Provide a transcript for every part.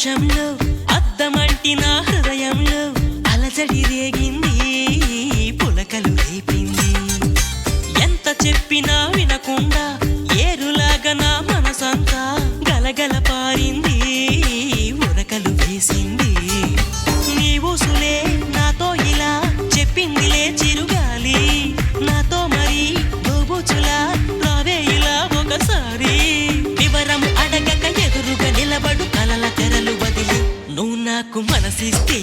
నిమిషంలో అద్దమంటి నా హృదయంలో అలజడి రేగింది, పులకలు రేపింది. ఎంత చెప్పినా వినకుండా ఏరులాగా నా మనసంతా గలగల పారింది, ఉరకలు వేసింది. నీ ఊసులే నాతో ఇలా చెప్పిందిలే చిరుగాలి, నాతో మరి దోబూచులా రావే ఇలా ఒకసారి. వివరం అడగక ఎదురుగా నిలబడు కలల తెరలు వదిలి, నువ్వు నాకు మనసిస్తే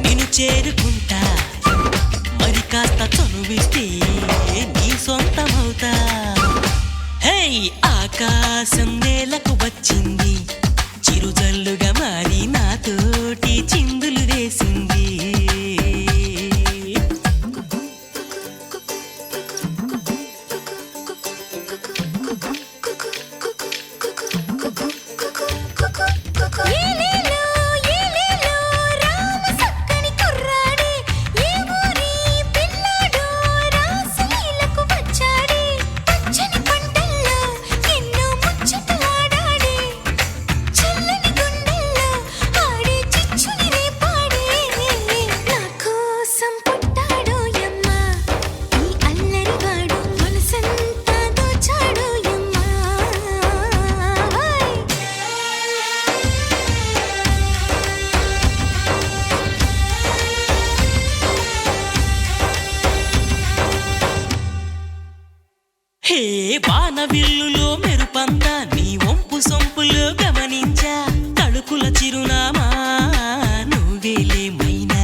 నిన్ను చేరుకుంటా, మరి కాస్త చనువిస్తే నీ సొంతమవుతా. హే ఆకాశం నేలకు వచ్చింది, చిరుజల్లుగా మారి నాతోటి చిందులు వేసింది. హే వానవిల్లులో మెరుపంతా నీ వంపు సొంపులో గమనించా, తడుకుల చిరునామా నువ్వేలే మైనా.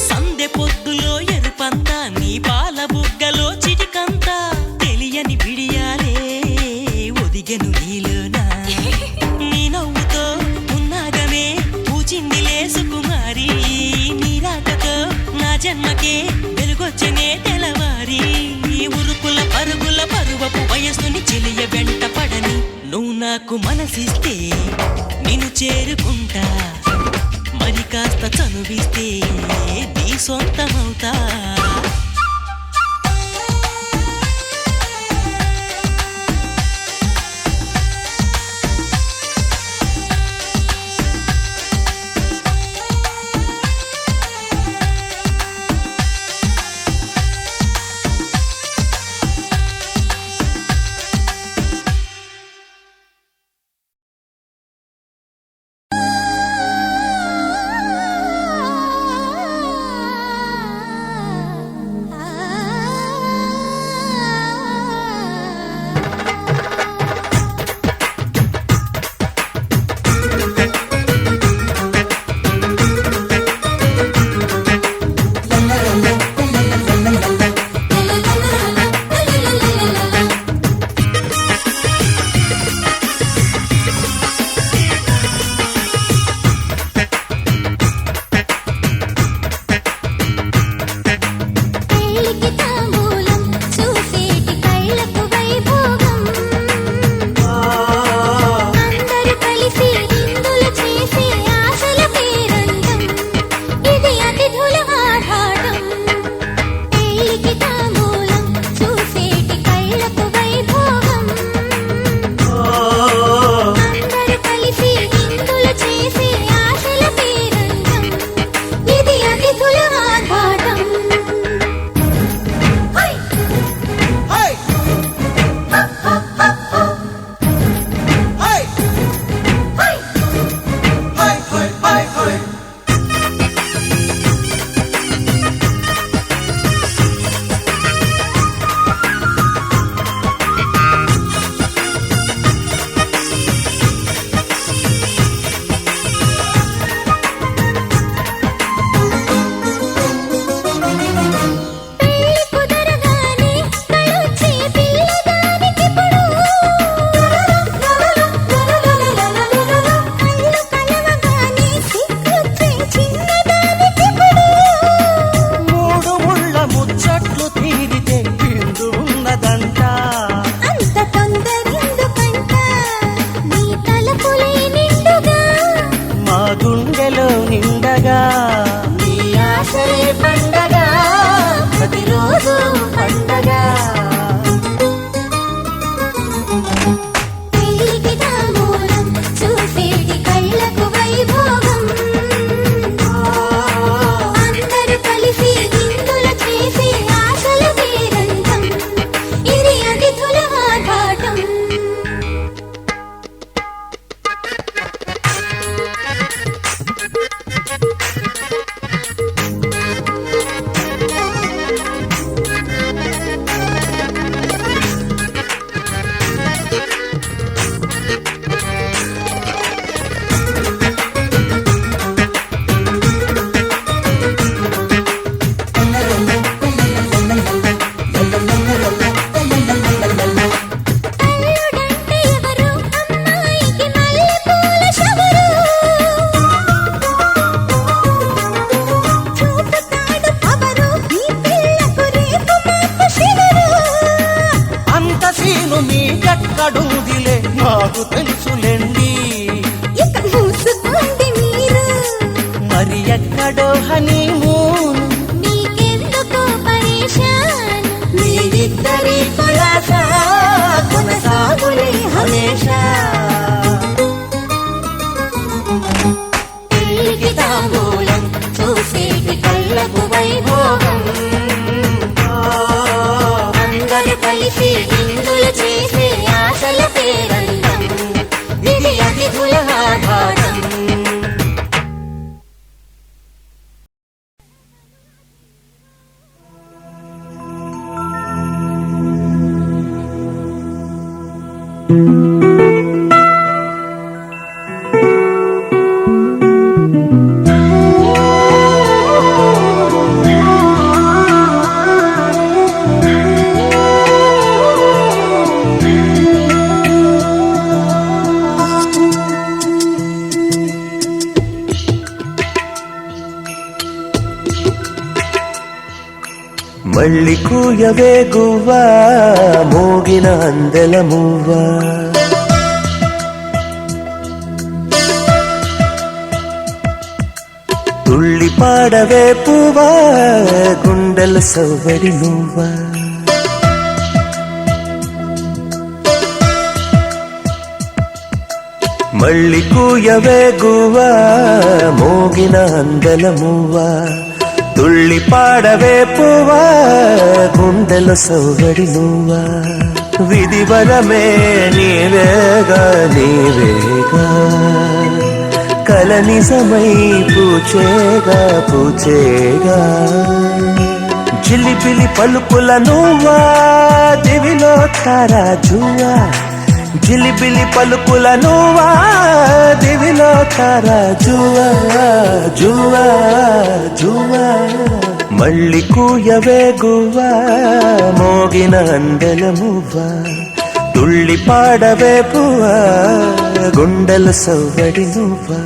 సందె పొద్దులో ఎరుపంతా నీ పాల బుగ్గలో చిటికంతా, తెలియని బిడియాలే ఒదిగెను నీలోనా. నీ నవ్వుతో ఉన్నాగమే పూచిందిలే సుకుమారి, నీ రాకతో నా జన్మకే వెలుగొచ్చనే తెలవారి. ఉరుకుల పరుగుల పరువపు వయస్సుని చెలియ వెంట పడని, నువ్వు నాకు మనసిస్తే నిన్ను చేరుకుంటా, మరి కాస్త చనువిస్తే నీ సొంతమవుతా. సోమేశ పెళ్ళికి తాంబూలం చూసేటి కళ్ళకు వైభోగం అందరు కలిసి విందులు చేసే ఆశల పేరంతం ఇది అతిథుల ఆధారం మళ్ళీ కూయవే గువ్వా మోగిన అందెల మువ్వా తుళ్ళి పాడవే పువ్వా గుండెల సవ్వడి నువ్వా మళ్ళీ కూయవే గువ్వా మోగిన అందెల మువ్వా తుళ్ళి పాడవే పువ్వా గుండెల సౌగడి నువ్వా విధివరమే నీవేగా నీవేగా కల నిజమై పూచేగా పూచేగా జిలిబిలి పలుకుల నువ్వా దివిలో తారాజువా జిలిబిలి పలుకుల నువ్వా దివిలో తారాజువా జువా జువా మళ్ళీ కూయవే గువ్వా మోగిన అందెల మువ్వా తుళ్ళి పాడవే పువ్వా గుండెల సవ్వడి నువ్వా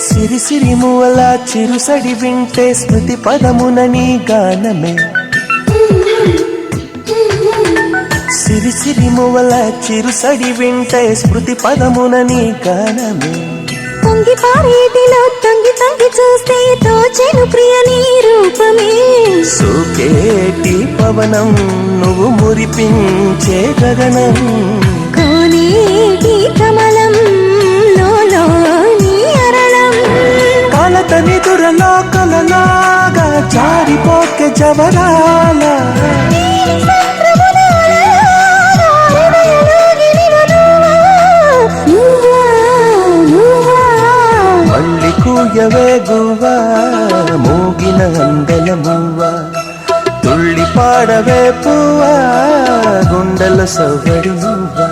సిరి సిరి మూవల చిరుసడి వింటే స్మృతి పదమున నీ గానమే సిరి సిరి మూవల చిరుసడి వింటే స్మృతి పదమున నీ గానమే పొంగి పారేటిలో తొంగి తొంగి చూస్తే తోచెను ప్రియ నీ రూపమే సోకేటి పవనం నువ్వు మురిపించే గగనం కోనేటి కమలం లోలో నీ అరళం కాలతని దురలోకలలాగా జారిపోకే జవరాల మళ్ళీ కూయవే గువ్వా మోగిన అందెల మువ్వా తుళ్ళి పాడవే పువ్వా గుండెల సవ్వడి నువ్వా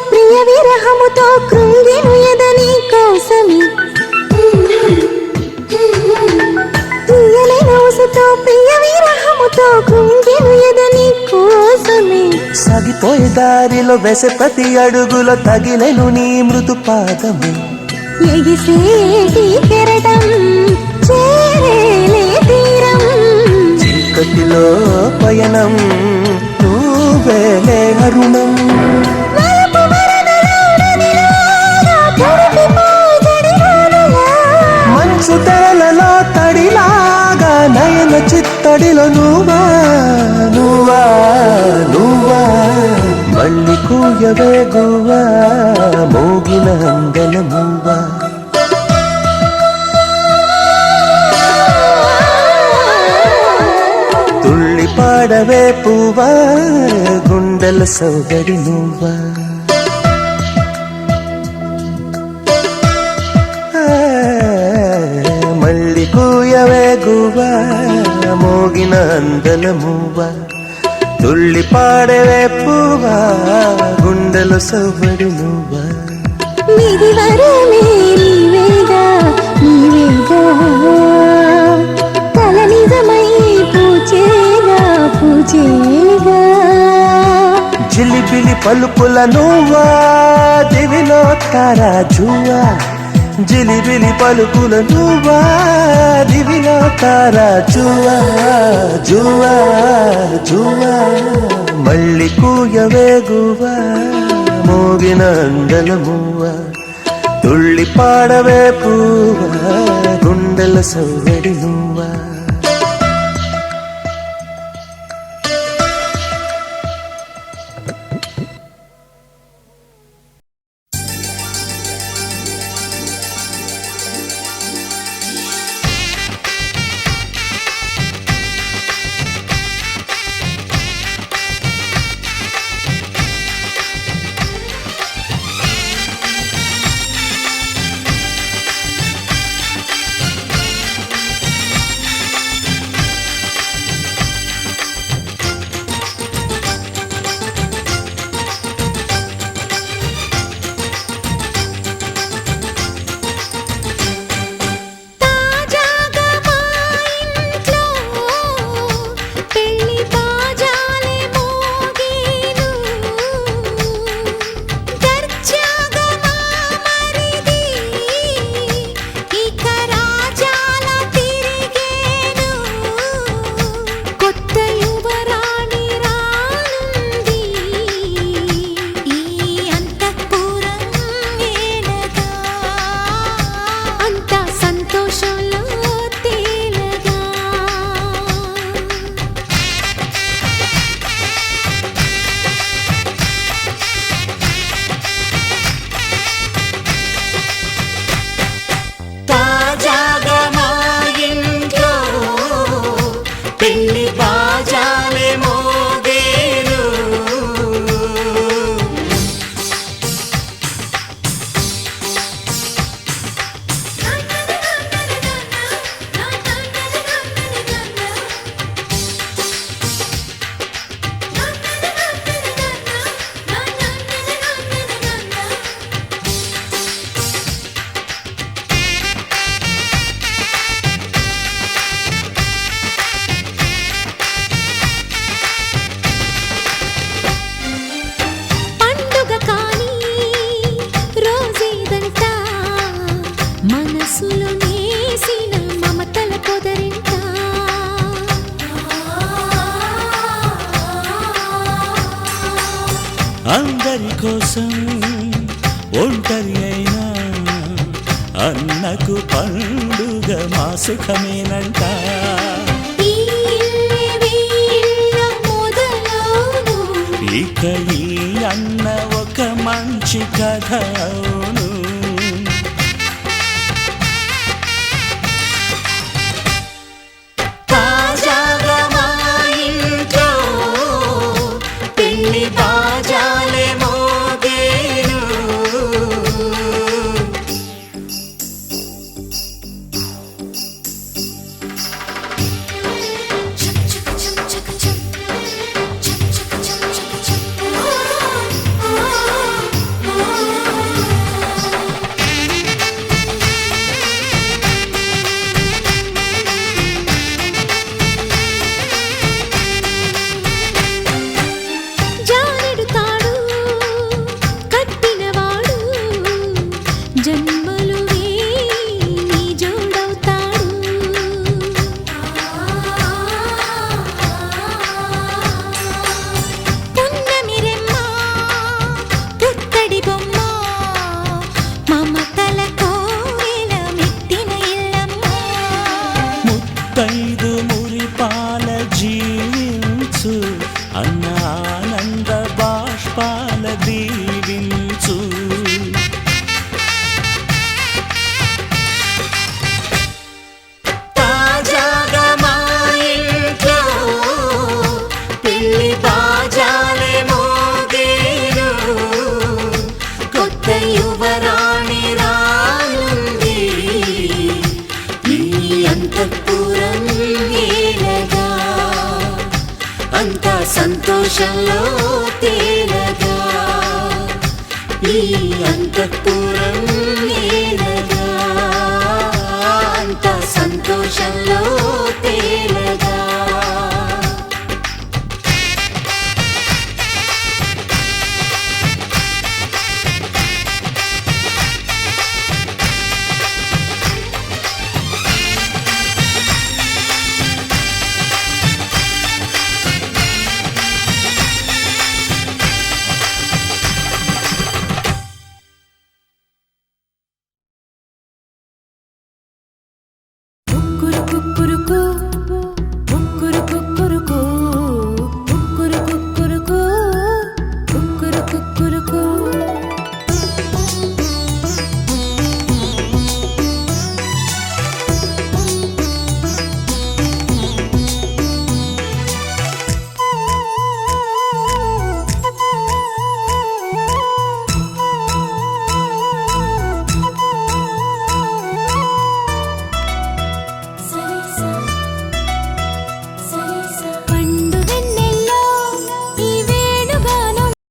ప్రియ విరహముతో కృంగిను ఎదని కోసమే తీయలేని ఊసుతో ప్రియ విరహముతో కృంగిను ఎదని కోసమే సాగిపోయే దారిలో వేసే ప్రతి అడుగులో తగిలేను నీ మృదు పాదము ఎగిసేటి కెరటం చేరేలే తీరం చీకటిలో పయనం నువ్వేలే అరుణం వలపు వరదలో నదిలోగా గాన చిత్తడిలో నువ్వా నువ్వా నువ్వా మళ్ళీ కూయవే గువ్వా మోగిన అందల మువ్వా తుళ్ళి పాడవే పువ్వా గుండెల సౌదడి నువ్వా మళ్ళీ కూయవే గువ్వా మోగిన అందల మువ్వా తుళ్ళి పాడవే పువ్వా గుండెల సౌదడి నువ్వా నిధి వరమే నీవేగా నీవేగా కల నిజమై పూచేగా పూచేగా జిలిబిలి పలుకుల నువ్వా దివిలో తారా జువ్వా జిలిబిలి పలుకుల నువ్వా దివిలో తారా జువ్వా జువ్వా జువ్వా మళ్ళీ కూయవే గువ్వా మోగిన అందల మువ్వా తుళ్ళి పాడవే పువ్వా గుండెల సౌదడి నువ్వా అందరి కోసం ఒంటరి అయినా అన్నకు పండుగ మా సుఖమేనంట. ఇక ఈ అన్న ఒక మంచి కథ అవును. తాజాగా మా ఇంట్లో పెళ్లి బాజాలే మోగేను. అంతా సంతోషంలో తేలగా ఈ అంతఃపురం ఏలగా అంతా సంతోషంలో తేలగా కుక్కురు కుక్కు